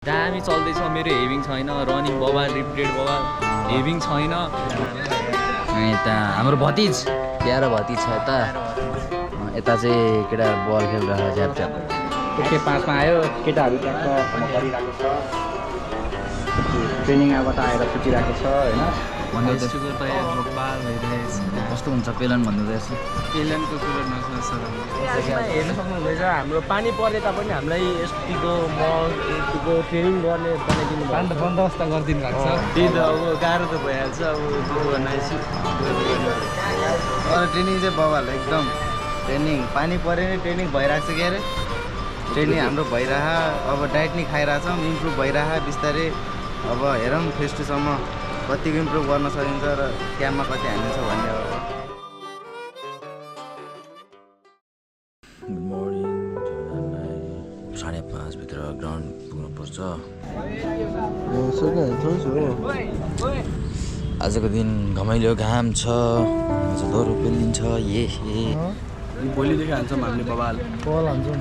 दामी चल्दैछ मेरो हेभिङ छैन रनिङ बबाल रिपिटेड बबाल हेभिङ छैन यता हाम्रो भतिज प्यारो भतिज छ यता चाहिँ केटा बल खेलिरहेको झ्याप झ्याप के 5 मा आयो केटाहरू ट्याक्क गरिरहेको छ ट्रेनिङबाट आएर छुटिरहेको छ हैन भन्दै तयार बबाल भइरहेछ कस्तो हुन्छ पेलन भन्नु रहेछ पेलनको कुरो नसोच सर हेर्न सक्नुहुँदैछ हाम्रो पानी पर्ने तापनि हामीलाई यतिको यतिको ट्रेनिङ गर्ने बनाइदिनु भयो बन्दोबस्त गरिदिनु भएको छ त्यही त अब गाह्रो त भइहाल्छ अब त्यो बनाएपछि ट्रेनिङ चाहिँ बबाल एकदम ट्रेनिङ पानी पऱ्यो नि ट्रेनिङ भइरहेको छ के अरे ट्रेनिङ हाम्रो भइरह अब डाइट नि खाइरहेछौँ इम्प्रुभ भइरह बिस्तारै अब हेरौँ फेस टूसम्म कतिको इम्प्रुभ गर्न सकिन्छ र क्याम्पमा कति हालिन्छ भन्ने अब गुड मर्निङ 5:30 भित्र ग्राउन्ड पुग्नुपर्छ आजको दिन घमाइलो घाम छ आज दोहोरो पेलिन्छ ए भोलिदेखि हान्छौँ हामीले बबाल हान्छौँ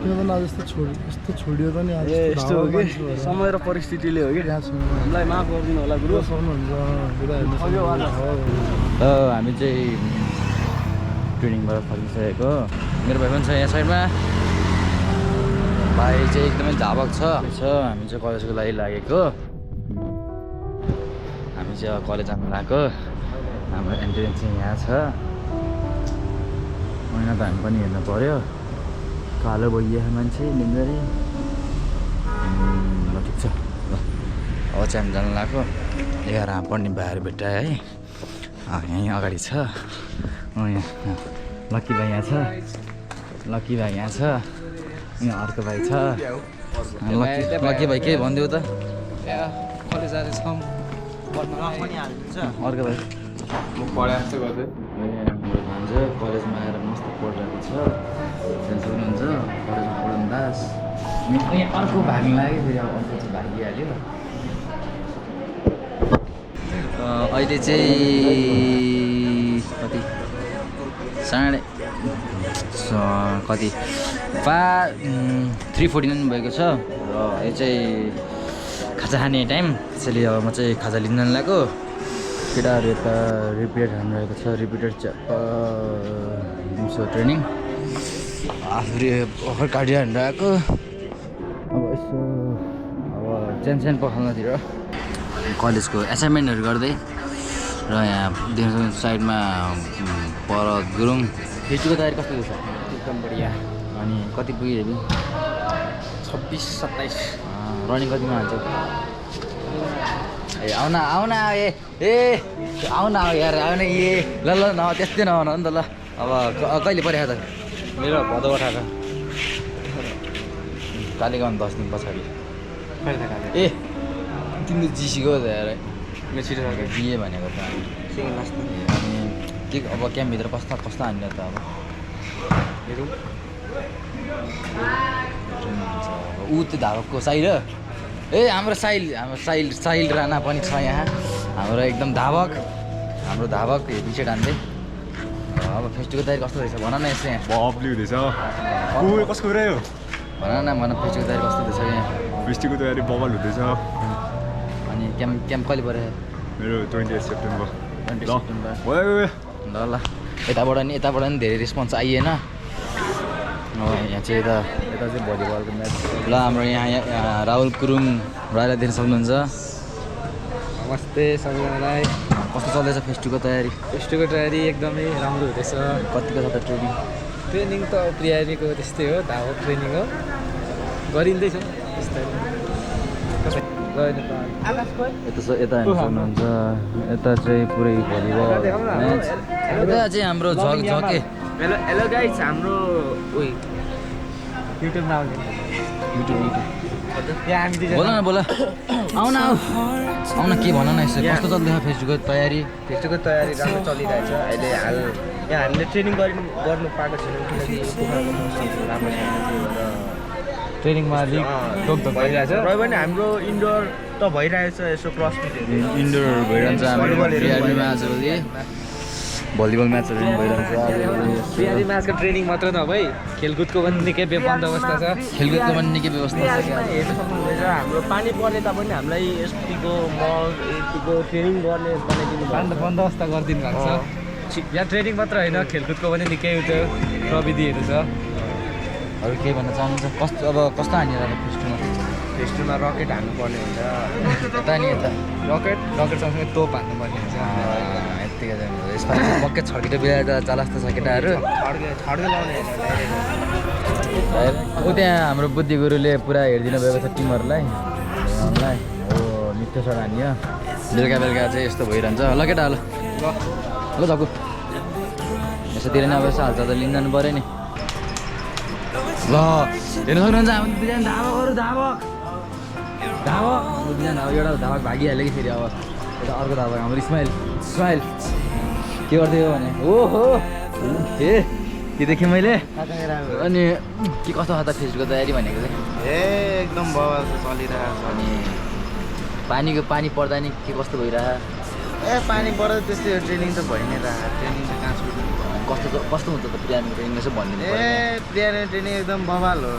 त्यो पनि आज यस्तो छोडियो पनि आज यस्तो हो कि समय र परिस्थितिले हो कि हामीलाई माफ गरिदिनु होला गुरु सक्नुहुन्छ हामी चाहिँ ट्रेनिङबाट फर्किसकेको मेरो भाइ पनि छ यहाँ साइडमा भाइ चाहिँ एकदमै धावक छ हामी चाहिँ कलेजको लागि लागेको हामी चाहिँ अब कलेज जानु लागेको हाम्रो एन्ट्रेन्स चाहिँ यहाँ छ महिना त हामी पनि हेर्नु पऱ्यो कालो भइएको मान्छे डेन्जरै ल ठिक छ ल अब चाहिँ हामी जानु लाग्यो 11 पढ्ने भाइहरू भेट्टायो है यहीँ अगाडि छ यहाँ लक्की भाइ यहाँ छ लक्की भाइ यहाँ छ यहाँ अर्को भाइ छ लक्की भाइ के भनिदेऊ त कलेज जाँदैछौँ अर्को भाइ म पढाए जस्तो गर्दै भन्छ कलेजमा आएर मस्त पढिरहेको छ सक्नुहुन्छ कलेजमा पढाउनु दास यहाँ अर्को भाग्नु लाग्यो फेरि अब अर्को चाहिँ भागिहाल्यो अहिले चाहिँ कति साढे कति 3:49 भएको छ र यो चाहिँ खाजा खाने टाइम त्यसैले अब म चाहिँ खाजा लिन लागेको केटाहरू यता रिपिटेड हानिरहेको छ रिपिटेड दिउँसो ट्रेनिङ आफूले भर्खर काटिएर हानिरहेको अब यसो अब च्यानस्यान पखाल्नतिर कलेजको एसाइनमेन्टहरू गर्दै र यहाँ देख्न साइडमा पर गुरुङ हिस्ट्रीको तयारी कस्तो छ एकदम बढिया अनि कति पुगिरहेको 26-27 रनिङ कतिमा हाल्छौ ए आउन आउन यार आउन ल न त्यस्तै नआउन नि त ल अब कहिले परेको त मेरो भदौ 18 कालीगाउँ 10 दिन पछाडि ए तिम्रो जिसीको त यार बिए भनेको त अनि के अब क्याम्पभित्र कस्तो हान्ने त अब ऊ त्यो धावकको साइड ए हाम्रो साइल राणा पनि छ यहाँ हाम्रो एकदम धावक हाम्रो धावक भिसेट हान्दै अब फेस्टिभलको तयारी कस्तो रहेछ भन न यसो यहाँ बबली हुँदैछ कसको रह्यो भन न फेस्टिभलको तयारी कस्तो हुँदैछ यहाँ फेस्टिभलको तयारी बबल हुँदैछ अनि क्याम्प कहिले पऱ्यो मेरो 28 सेप्टेम्बर 20 सेप्टेम्बर ल ल यताबाट नि धेरै रेस्पोन्स आइएन यहाँ चाहिँ यता चाहिँ भलिबलको म्याच ल हाम्रो यहाँ राहुल गुरुङ राईलाई देख्न सक्नुहुन्छ नमस्ते सबैजनालाई कस्तो चल्दैछ फेस्टिभलको तयारी फेस्टिभलको तयारी एकदमै राम्रो हुँदैछ कतिको छ त ट्रेनिङ त प्रियारीको त्यस्तै हो धावक ट्रेनिङ हो गरिँदैछ यता हेर्न सक्नुहुन्छ यता चाहिँ पुरै भलिबल म्याच यता चाहिँ हाम्रो झके हेलो गाइज हाम्रो युट्युब नाम बोल न आउन के भन न यसो कस्तो चल्दैछ फेस्टिभलको तयारी फेस्टिभलको तयारी राम्रो चलिरहेछ अहिले यहाँ हामीले ट्रेनिङ गर्नु पाएको छैनौँ किनकि पोखराको मौसम राम्रो छैन त्यही भएर ट्रेनिङमा अलिक टोकटोक भइरहेछ र पनि हाम्रो इन्डोर त भइरहेछ यसो क्रसफिटहरू इन्डोर भइरहन्छ हाम्रो बिआरबीमा आजभोलि भलिबल म्याचहरू पनि भइरहेको छ बिहारी म्याचको ट्रेनिङ मात्र नभई खेलकुदको पनि निकै बन्दोबस्त छ। खेलकुदको पनि निकै व्यवस्था छ क्या। हेर्नु सक्नुहुँदैछ हाम्रो पानी पर्ने तापनि हामीलाई यतिको मल यतिको ट्रेनिङ गर्ने बनाइदिनु बन्दोबस्त गरिदिनु भएको छ। यहाँ ट्रेनिङ मात्र होइन खेलकुदको पनि निकै त्यो प्रविधिहरू छ। अरू केही भन्न चाहनुहुन्छ? कस्तो हानिरहेको फेस्टुमा रकेट हान्नुपर्ने हुन्छ, यता नि यता रकेट सँगसँगै तोप हान्नुपर्ने हुन्छ। यत्तिकै जानु यसमा पक्कै छड्किँदै बिहार जाला जस्तो छ केटाहरू। छड्के लाउने ऊ त्यहाँ हाम्रो बुद्धि गुरुले पुरा हेरिदिनु भएको छ टिमहरूलाई हामीलाई। हो मिठो छ हानियो बेलुका बेलुका चाहिँ यस्तो भइरहन्छ। ल केटा ल ल झक्कु यसोतिर नै अब यसो हालचाल त लिन जानु पऱ्यो नि। ल हेर्नु सक्नुहुन्छ हामी दुईजना धावकहरू धावक दुईजना अब एउटा धावक भागिहाल्यो कि फेरि अब यता अर्को धावक हाम्रो इस्माइल के गर्दै हो भने ओहो ए के देखेँ मैले। अनि के कस्तो छ त फेसबुकको तयारी भनेको चाहिँ एकदम बवाल चलिरहेको छ। अनि पानी पर्दा नि के कस्तो भइरह? पानी पर्दा त्यस्तै ट्रेनिङ त भइ नै रह। ट्रेनिङ चाहिँ कहाँ सुरु कस्तो हुन्छ त प्रियानो ट्रेनिङ यसो भनिदिनु प्रियानो ट्रेनिङ एकदम बवाल हो।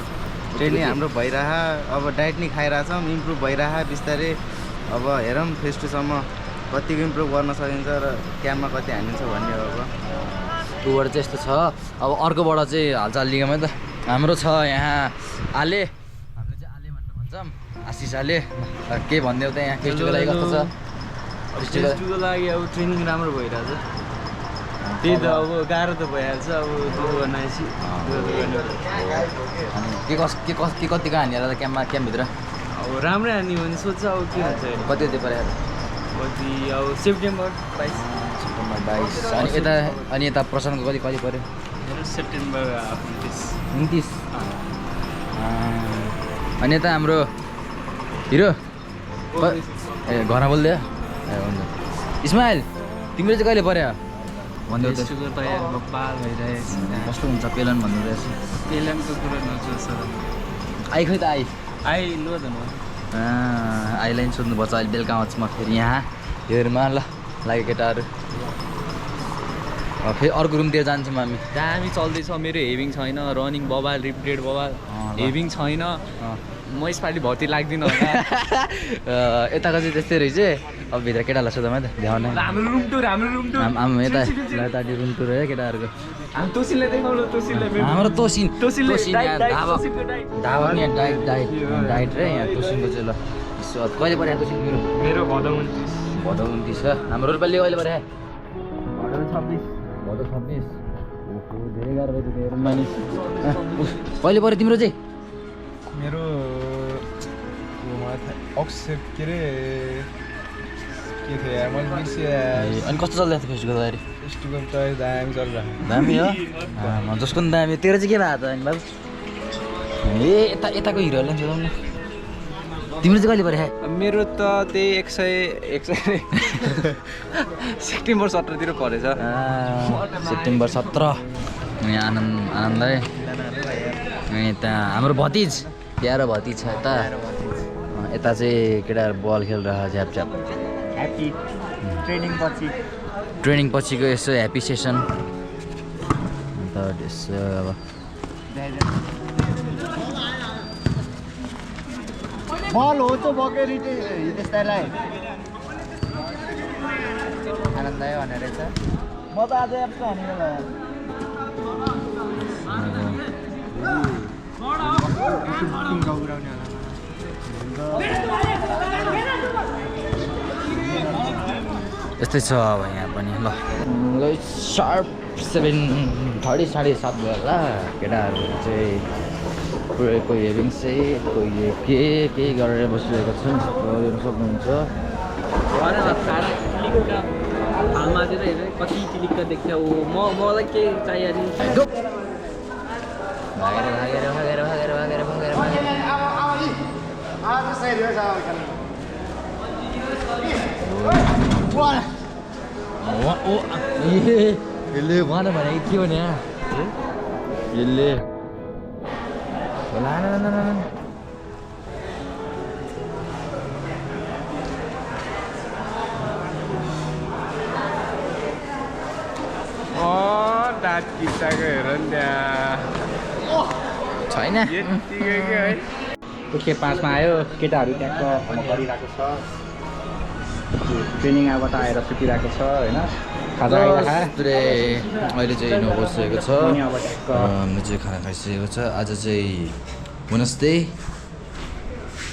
ट्रेनिङ हाम्रो भइरह। अब डाइट नि खाइरहेछौँ, इम्प्रुभ भइरह बिस्तारै। अब हेरौँ फेस टूसम्म कतिको इम्प्रुभ गर्न सकिन्छ र क्याम्पमा कति हानिन्छ भन्ने हो। अब ऊबाट चाहिँ यस्तो छ। अब अर्कोबाट चाहिँ हालचाल लिगमा त हाम्रो छ यहाँ आले, हामीले चाहिँ आले भनेर भन्छौँ, आशिष आले। के भनिदेऊ त यहाँ फेस्टुको लागि कस्तो छ? फेस्टुको लागि अब ट्रेनिङ राम्रो भइरहेछ। त्यही त अब गाह्रो त भइहाल्छ अब त्यो बनाएपछि। अनि के कतिको हानेर त क्याम्पभित्र अब राम्रै हान्यो भने सोध्छ अब के हुन्छ कति पऱ्यो कति अब सेप्टेम्बर 22। अनि यता प्रशान्तको कति पऱ्यो? सेप्टेम्बर 29। अनि यता हाम्रो हिरो ए घरमा बोल्दै ए हुन्छ। इस्माइल तिम्रो चाहिँ कहिले पऱ्यो भन्दै कस्तो हुन्छ पेलन भन्नु रहेछ? पेलानको कुरा नसोच आइ खै त आइ लो त न आइलाई पनि सोध्नुपर्छ। अहिले बेलुका आउँछु म फेरि यहाँ हेरमा ल लाग्यो केटाहरू। फेरि अर्को रुमतिर जान्छौँ हामी। दामी चल्दैछ मेरो। हेभिङ छैन, रनिङ बबाल, रिपिटेड बबाल। हेभिङ छैन, म यसपालि भर्ती लाग्दिनँ होला। यताको चाहिँ त्यस्तै रहेछ। अब भित्र केटालाई सोधौँ है त भ्याउनु हाम्रो रुम टुर यता रुम टुर है केटाहरूको। तोसिलले देखाउनु हाम्रो तोसिन धावक नि डाइट रे यहाँ तोसिनको चाहिँ ल कहिले पऱ्यो तोसिन? मेरो भदौ 29 छ। हाम्रो रुपाली कहिले पऱ्यो? भदौ 26। ओहो धेरै गाह्रो रहेछ त्यो रुममा नि। कहिले पऱ्यो तिम्रो चाहिँ? मेरो अक्सर के अरे के थियो यार मैले बिर्सेँ। अनि कस्तो चल्दैछ फेस्टुको तयारी? फेस्टुको त दामी चलिरहेको। दामी हो जसको पनि दामी। तेरो चाहिँ के भएको त अनि बाबु? ए यताको हिरोहरूलाई पनि सोधौँ न। तिम्रो चाहिँ कहिले पऱ्यो? मेरो त त्यही 100 सेप्टेम्बर 17 तिर परेछ। सेप्टेम्बर 17। अनि आनन्द है। अनि यता हाम्रो भतिज प्यारो भतिज छ यता चाहिँ केटाहरू बल खेलिरहेको झ्यापझ्याप। ह्याप्पी ट्रेनिङ पछिको यसो ह्याप्पी सेसन। अन्त यसो अब बल हो त बकेर त्यस्तैलाई आनन्द आयो भनेर रहेछ। म त आज एप्स हानेको यस्तै छ अब यहाँ पनि ल सार्प 7:30 7:30 भयो होला। केटाहरू चाहिँ कोही हेभिङ चाहिँ कोही के गरेर बसिरहेको छ हेर्नु सक्नुहुन्छ। हालमातिर हेरेँ कति चिलिक्क देख्छ ऊ मलाई के चाहियो नि यसले भन भनेको के भने यसले किच्चाको हेर नि त्यहाँ छैन यत्तिकै के है के 5 मा आयो केटाहरू ट्याक्क गरिरहेको छ ट्रेनिङ आबाट आएर सुतिरहेको छ होइन खाजा आइरहेको पुरै अहिले चाहिँ 9 बजिसकेको छ अनि अब ट्याक्क हामीले चाहिँ खाना खाइसकेको छ आज चाहिँ वेडनेसडे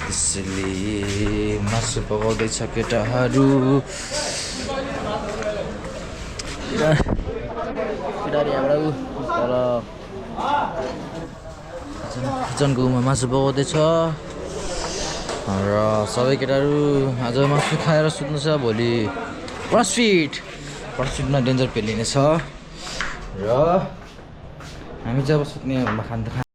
त्यसैले मासु पकाउँदैछ केटाहरू केटाहरू हाम्रो तल किचनको उमा मासु पकाउँदैछ र सबै केटाहरू आज मासु खाएर सुत्नु छ भोलि क्रसफिटमा डेन्जर पेलिने छ र हामी चाहिँ अब सुत्ने खाना